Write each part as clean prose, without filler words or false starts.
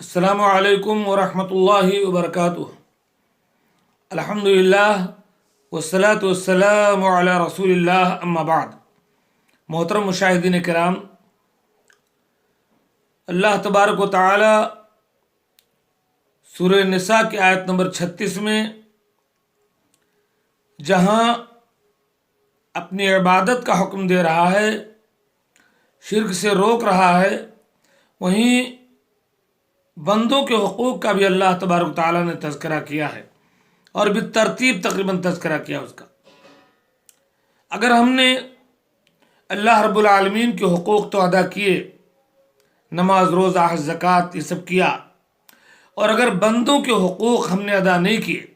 السلام علیکم ورحمۃ اللہ وبرکاتہ۔ الحمدللہ والصلاة والسلام علی رسول اللہ، اما بعد۔ محترم مشاہدین کرام، اللہ تبارک و تعالی سورہ نساء کی آیت نمبر 36 میں جہاں اپنی عبادت کا حکم دے رہا ہے، شرک سے روک رہا ہے، وہیں بندوں کے حقوق کا بھی اللہ تبارک و تعالیٰ نے تذکرہ کیا ہے، اور بالترتیب تقریباً تذکرہ کیا اس کا۔ اگر ہم نے اللہ رب العالمین کے حقوق تو ادا کیے، نماز، روزہ، حج، زکوٰۃ، یہ سب کیا، اور اگر بندوں کے حقوق ہم نے ادا نہیں کیے،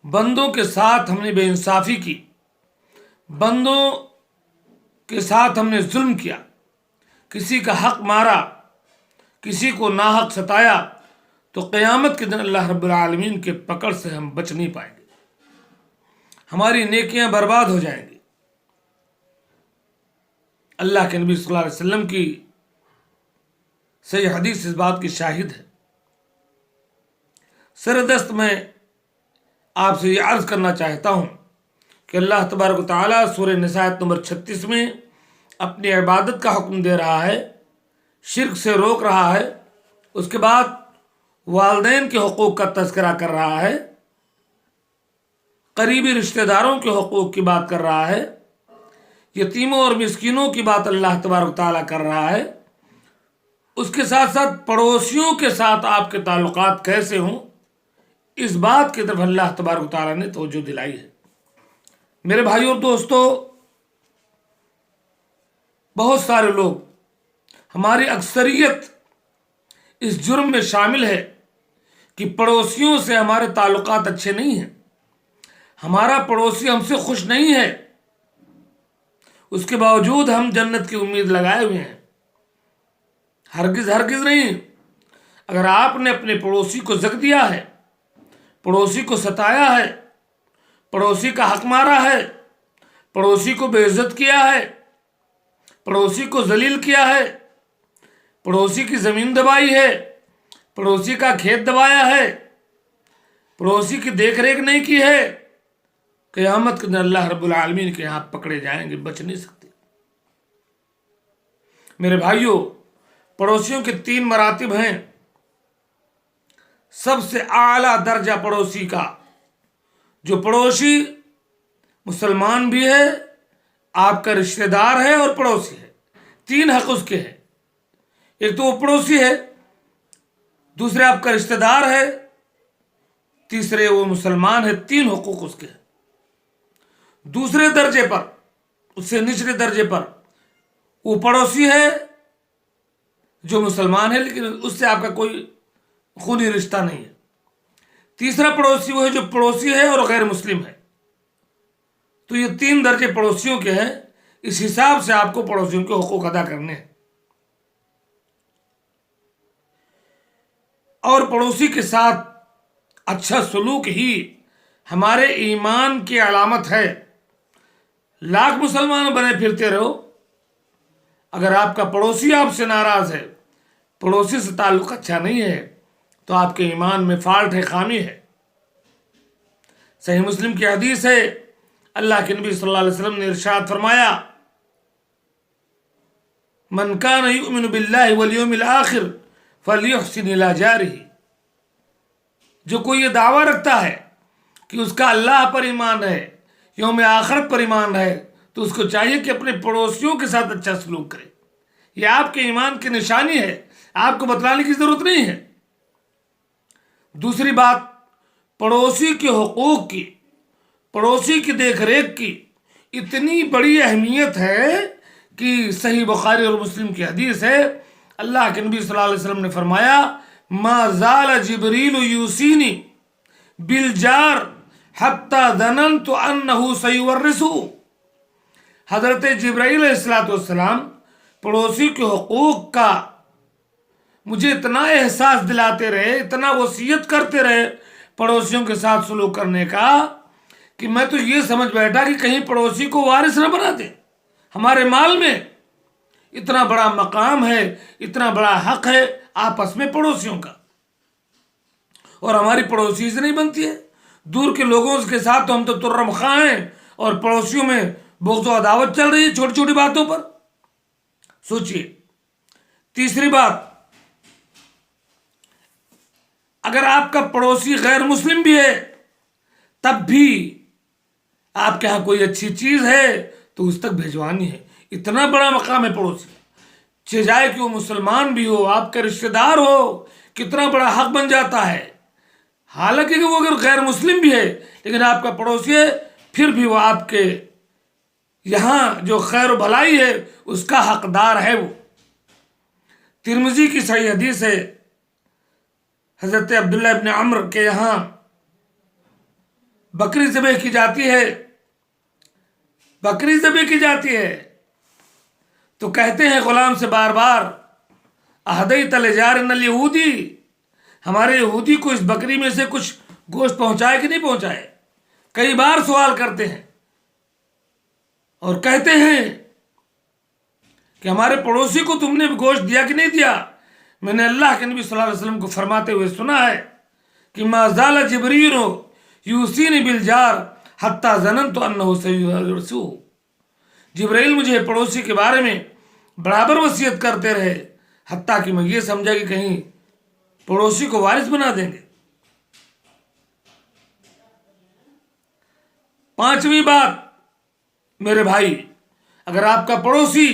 بندوں کے ساتھ ہم نے بے انصافی کی، بندوں کے ساتھ ہم نے ظلم کیا، کسی کا حق مارا، کسی کو ناحق ستایا، تو قیامت کے دن اللہ رب العالمین کے پکڑ سے ہم بچ نہیں پائیں گے، ہماری نیکیاں برباد ہو جائیں گی۔ اللہ کے نبی صلی اللہ علیہ وسلم کی صحیح حدیث اس بات کی شاہد ہے۔ سردست میں آپ سے یہ عرض کرنا چاہتا ہوں کہ اللہ تبارک و تعالیٰ سورہ نساء نمبر 36 میں اپنی عبادت کا حکم دے رہا ہے، شرک سے روک رہا ہے، اس کے بعد والدین کے حقوق کا تذکرہ کر رہا ہے، قریبی رشتہ داروں کے حقوق کی بات کر رہا ہے، یتیموں اور مسکینوں کی بات اللہ تبارک و تعالیٰ کر رہا ہے، اس کے ساتھ ساتھ پڑوسیوں کے ساتھ آپ کے تعلقات کیسے ہوں، اس بات کی طرف اللہ تبارک و تعالیٰ نے توجہ دلائی ہے۔ میرے بھائیوں اور دوستو، بہت سارے لوگ، ہماری اکثریت اس جرم میں شامل ہے کہ پڑوسیوں سے ہمارے تعلقات اچھے نہیں ہیں، ہمارا پڑوسی ہم سے خوش نہیں ہے، اس کے باوجود ہم جنت کی امید لگائے ہوئے ہیں۔ ہرگز ہرگز نہیں۔ اگر آپ نے اپنے پڑوسی کو زک دیا ہے، پڑوسی کو ستایا ہے، پڑوسی کا حق مارا ہے، پڑوسی کو بے عزت کیا ہے، پڑوسی کو ذلیل کیا ہے، پڑوسی کی زمین دبائی ہے، پڑوسی کا کھیت دبایا ہے، پڑوسی کی دیکھ ریکھ نہیں کی ہے، قیامت کے دن اللہ رب العالمین کے ہاتھ پکڑے جائیں گے، بچ نہیں سکتے۔ میرے بھائیوں، پڑوسیوں کے 3 مراتب ہیں۔ سب سے اعلیٰ درجہ پڑوسی کا، جو پڑوسی مسلمان بھی ہے، آپ کا رشتہ دار ہے اور پڑوسی ہے، 3 حق اس کے ہیں۔ ایک تو وہ پڑوسی ہے، دوسرے آپ کا رشتہ دار ہے، تیسرے وہ مسلمان ہے، 3 حقوق اس کے ہیں۔ دوسرے درجے پر، اس سے نچلے درجے پر وہ پڑوسی ہے جو مسلمان ہے، لیکن اس سے آپ کا کوئی خونی رشتہ نہیں ہے۔ تیسرا پڑوسی وہ ہے جو پڑوسی ہے اور غیر مسلم ہے۔ تو یہ 3 درجے پڑوسیوں کے ہیں، اس حساب سے آپ کو پڑوسیوں کے حقوق ادا کرنے ہیں۔ اور پڑوسی کے ساتھ اچھا سلوک ہی ہمارے ایمان کی علامت ہے۔ لاکھ مسلمان بنے پھرتے رہو، اگر آپ کا پڑوسی آپ سے ناراض ہے، پڑوسی سے تعلق اچھا نہیں ہے، تو آپ کے ایمان میں فالٹ ہے، خامی ہے۔ صحیح مسلم کی حدیث ہے، اللہ کے نبی صلی اللہ علیہ وسلم نے ارشاد فرمایا، من کان یؤمن باللہ والیوم الآخر فلیحسن الی جارہ۔ جو کوئی یہ دعویٰ رکھتا ہے کہ اس کا اللہ پر ایمان ہے، یوم آخرت پر ایمان ہے، تو اس کو چاہیے کہ اپنے پڑوسیوں کے ساتھ اچھا سلوک کرے۔ یہ آپ کے ایمان کی نشانی ہے، آپ کو بتلانے کی ضرورت نہیں ہے۔ دوسری بات، پڑوسی کے حقوق کی، پڑوسی کی دیکھ ریکھ کی اتنی بڑی اہمیت ہے کہ صحیح بخاری اور مسلم کی حدیث ہے، اللہ کے نبی صلی اللہ علیہ وسلم نے فرمایا، ما زال جبریل یوصینی بالجار حتی ظننت انہ سیورثہ۔ حضرت جبرائیل علیہ السلام پڑوسی کے حقوق کا مجھے اتنا احساس دلاتے رہے، اتنا وصیت کرتے رہے پڑوسیوں کے ساتھ سلوک کرنے کا، کہ میں تو یہ سمجھ بیٹھا کہ کہیں پڑوسی کو وارث نہ بنا دے۔ ہمارے مال میں اتنا بڑا مقام ہے، اتنا بڑا حق ہے، آپس میں پڑوسیوں کا، اور ہماری پڑوسی سے نہیں بنتی ہے۔ دور کے لوگوں کے ساتھ تو ہم تو ترم خواہ ہیں، اور پڑوسیوں میں بغض و عداوت چل رہی ہے چھوٹی چھوٹی باتوں پر۔ سوچئے۔ تیسری بات، اگر آپ کا پڑوسی غیر مسلم بھی ہے تب بھی آپ کے ہاں کوئی اچھی چیز ہے تو اس تک بھیجوانی ہے۔ اتنا بڑا مقام ہے پڑوسی، چاہے کہ وہ مسلمان بھی ہو، آپ کا رشتہ دار ہو، کتنا بڑا حق بن جاتا ہے۔ حالانکہ کہ وہ اگر غیر مسلم بھی ہے لیکن آپ کا پڑوسی ہے، پھر بھی وہ آپ کے یہاں جو خیر و بھلائی ہے اس کا حقدار ہے۔ وہ ترمذی کی صحیح حدیث ہے، حضرت عبداللہ ابن عمر کے یہاں بکری ذبح کی جاتی ہے، بکری ذبح کی جاتی ہے تو کہتے ہیں غلام سے بار بار، اہدیت لجارنا الیہودی، ہمارے یہودی کو اس بکری میں سے کچھ گوشت پہنچائے کہ نہیں پہنچائے؟ کئی بار سوال کرتے ہیں اور کہتے ہیں کہ ہمارے پڑوسی کو تم نے گوشت دیا کہ نہیں دیا؟ میں نے اللہ کے نبی صلی اللہ علیہ وسلم کو فرماتے ہوئے سنا ہے کہ ما زال جبریل یوصینی بالجار حتی ظننت انہ سیورثہ، جبرائیل مجھے پڑوسی کے بارے میں برابر وصیت کرتے رہے حتیٰ کہ میں یہ سمجھا کہ کہیں پڑوسی کو وارث بنا دیں گے۔ پانچویں بات میرے بھائی، اگر آپ کا پڑوسی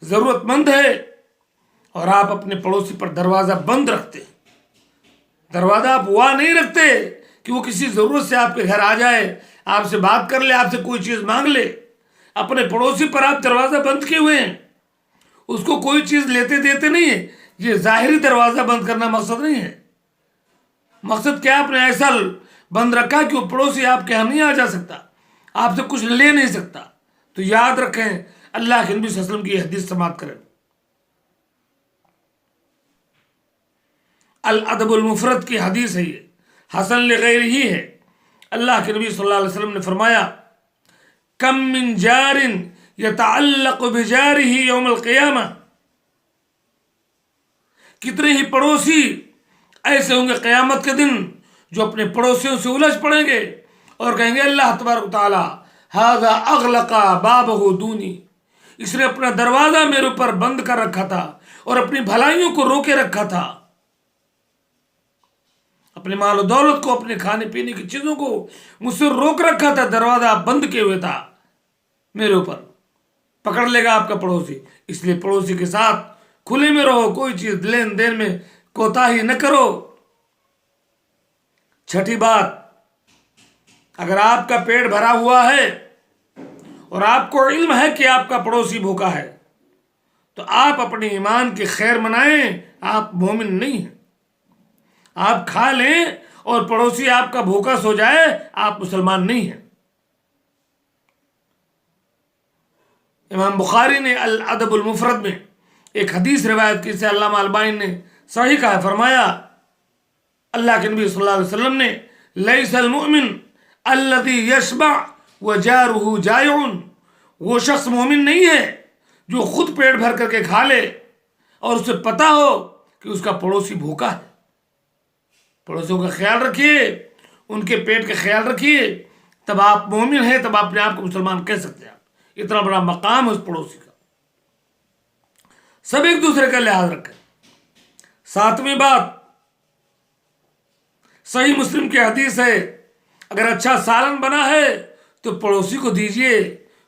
ضرورت مند ہے اور آپ اپنے پڑوسی پر دروازہ بند رکھتے، دروازہ آپ ہوا نہیں رکھتے کہ وہ کسی ضرورت سے آپ کے گھر آ جائے، آپ سے بات کر لے، آپ سے کوئی چیز مانگ لے، اپنے پڑوسی پر آپ دروازہ بند کیے ہوئے ہیں، اس کو کوئی چیز لیتے دیتے نہیں ہیں، یہ ظاہری دروازہ بند کرنا مقصد نہیں ہے۔ مقصد کیا؟ آپ نے ایسا بند رکھا کہ وہ پڑوسی آپ کے یہاں نہیں آ جا سکتا، آپ سے کچھ لے نہیں سکتا۔ تو یاد رکھیں، اللہ کے نبی صلی اللہ علیہ وسلم کی حدیث سماعت کریں۔ الادب المفرد کی حدیث ہے، یہ حسن لغیر ہی ہے۔ اللہ کے نبی صلی اللہ علیہ وسلم نے فرمایا، کم من جار یتعلق بجارہ یوم القیامہ، کتنے ہی پڑوسی ایسے ہوں گے قیامت کے دن جو اپنے پڑوسیوں سے الجھ پڑیں گے اور کہیں گے اللہ تبارک و تعالی ھذا اغلق بابہ دونی، اس نے اپنا دروازہ میرے اوپر بند کر رکھا تھا اور اپنی بھلائیوں کو روکے رکھا تھا، اپنے مال و دولت کو، اپنے کھانے پینے کی چیزوں کو مجھ سے روک رکھا تھا، دروازہ بند کیے ہوئے تھا میرے اوپر۔ پکڑ لے گا آپ کا پڑوسی، اس لیے پڑوسی کے ساتھ کھلے میں رہو، کوئی چیز لین دین میں کوتاہی نہ کرو۔ چھٹی بات، اگر آپ کا پیٹ بھرا ہوا ہے اور آپ کو علم ہے کہ آپ کا پڑوسی بھوکا ہے تو آپ اپنے ایمان کی خیر منائیں، آپ مومن نہیں ہیں۔ آپ کھا لیں اور پڑوسی آپ کا بھوکا سو جائے، آپ مسلمان نہیں ہیں۔ امام بخاری نے الادب المفرد میں ایک حدیث روایت کی، سے علامہ البانی نے صحیح کہا، فرمایا اللہ کے نبی صلی اللہ علیہ وسلم نے، لیس المؤمن الذی یشبع وجارہ جائع، وہ شخص مومن نہیں ہے جو خود پیٹ بھر کر کے کھا لے اور اسے پتا ہو کہ اس کا پڑوسی بھوکا ہے۔ پڑوسیوں کا خیال رکھیے، ان کے پیٹ کا خیال رکھیے، تب آپ مومن ہیں، تب آپ اپنے آپ کو مسلمان کہہ سکتے ہیں۔ اتنا بڑا مقام ہے اس پڑوسی کا، سب ایک دوسرے کا لحاظ رکھیں۔ ساتویں بات، صحیح مسلم کی حدیث ہے، اگر اچھا سالن بنا ہے تو پڑوسی کو دیجئے،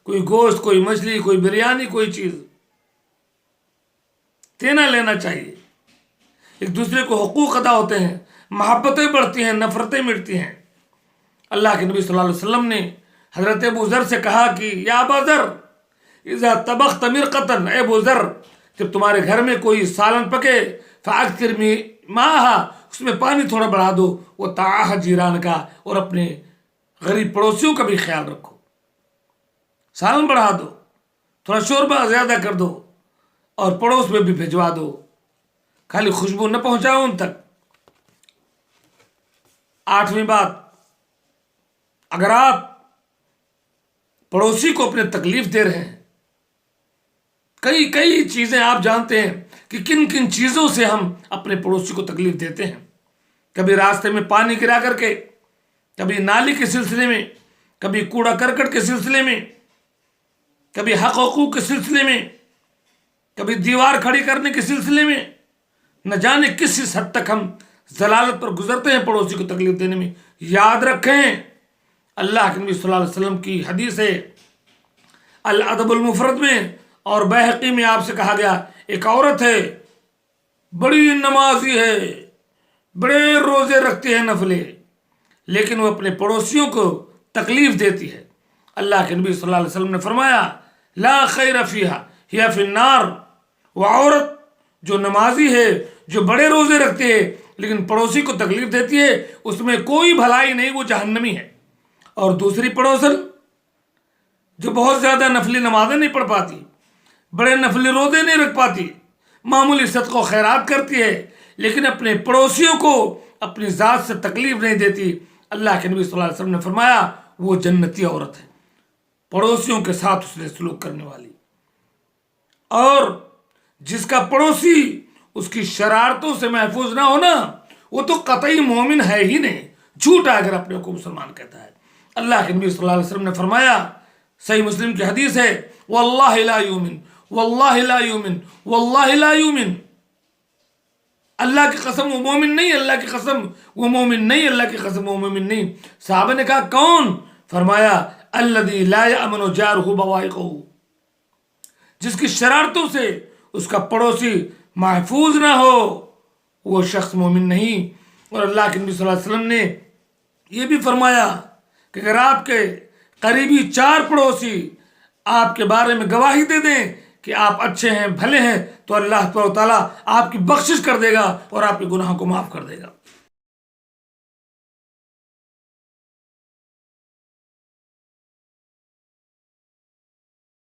کوئی گوشت، کوئی مچھلی، کوئی بریانی، کوئی چیز دینا لینا چاہیے۔ ایک دوسرے کو حقوق ادا ہوتے ہیں، محبتیں بڑھتی ہیں، نفرتیں مٹتی ہیں۔ اللہ کے نبی صلی اللہ علیہ وسلم نے حضرت ابو ذر سے کہا کہ یا ابا ذر اذا طبخت مرقۃ، اے ابو ذر جب تمہارے گھر میں کوئی سالن پکے فاکثر ماءھا، اس میں پانی تھوڑا بڑھا دو، وطاعھ جیران کا، اور اپنے غریب پڑوسیوں کا بھی خیال رکھو۔ سالن بڑھا دو، تھوڑا شوربہ زیادہ کر دو اور پڑوس میں بھی بھجوا دو، خالی خوشبو نہ پہنچاؤ ان تک۔ آٹھویں بات، اگر آپ پڑوسی کو اپنے تکلیف دے رہے ہیں، کئی چیزیں آپ جانتے ہیں کہ کن کن چیزوں سے ہم اپنے پڑوسی کو تکلیف دیتے ہیں. کبھی راستے میں پانی گرا کر کے، کبھی نالی کے سلسلے میں، کبھی کوڑا کرکٹ کے سلسلے میں، کبھی حق حقوق کے سلسلے میں، کبھی دیوار کھڑی کرنے کے سلسلے میں. نہ جانے کس حد تک ہم ضلالت پر گزرتے ہیں پڑوسی کو تکلیف دینے میں. یاد رکھیں، اللہ کے نبی صلی اللہ علیہ وسلم کی حدیث ہے الادب المفرد میں اور بیہقی میں، آپ سے کہا گیا ایک عورت ہے، بڑی نمازی ہے، بڑے روزے رکھتی ہے نفلے، لیکن وہ اپنے پڑوسیوں کو تکلیف دیتی ہے. اللہ کے نبی صلی اللہ علیہ وسلم نے فرمایا لا خیر فیہا ہی فی النار. وہ عورت جو نمازی ہے، جو بڑے روزے رکھتی ہے لیکن پڑوسی کو تکلیف دیتی ہے، اس میں کوئی بھلائی نہیں، وہ جہنمی ہے. اور دوسری پڑوسن جو بہت زیادہ نفلی نمازیں نہیں پڑھ پاتی، بڑے نفلی روزے نہیں رکھ پاتی، معمولی صدقہ و خیرات کرتی ہے لیکن اپنے پڑوسیوں کو اپنی ذات سے تکلیف نہیں دیتی، اللہ کے نبی صلی اللہ علیہ وسلم نے فرمایا وہ جنتی عورت ہے، پڑوسیوں کے ساتھ اس نے سلوک کرنے والی. اور جس کا پڑوسی اس کی شرارتوں سے محفوظ نہ ہونا، وہ تو قطعی مومن ہے ہی نہیں، جھوٹا اگر اپنے کو مسلمان کہتا ہے. اللہ کے نبی صلی اللہ علیہ وسلم نے فرمایا، صحیح مسلم کی حدیث ہے واللہ لا یؤمن واللہ لا یؤمن واللہ لا یؤمن. اللہ کی قسم وہ مومن نہیں، اللہ کی قسم وہ مومن نہیں، اللہ کی قسم وہ مومن نہیں. صحابہ نے کہا کون؟ فرمایا الذی لا یأمن جارہ بوائقہ، جس کی شرارتوں سے اس کا پڑوسی محفوظ نہ ہو، وہ شخص مومن نہیں. اور اللہ کے نبی صلی اللہ علیہ وسلم نے یہ بھی فرمایا کہ اگر آپ کے قریبی 4 پڑوسی آپ کے بارے میں گواہی دے دیں کہ آپ اچھے ہیں، بھلے ہیں، تو اللہ تعالیٰ آپ کی بخشش کر دے گا اور آپ کے گناہوں کو معاف کر دے گا.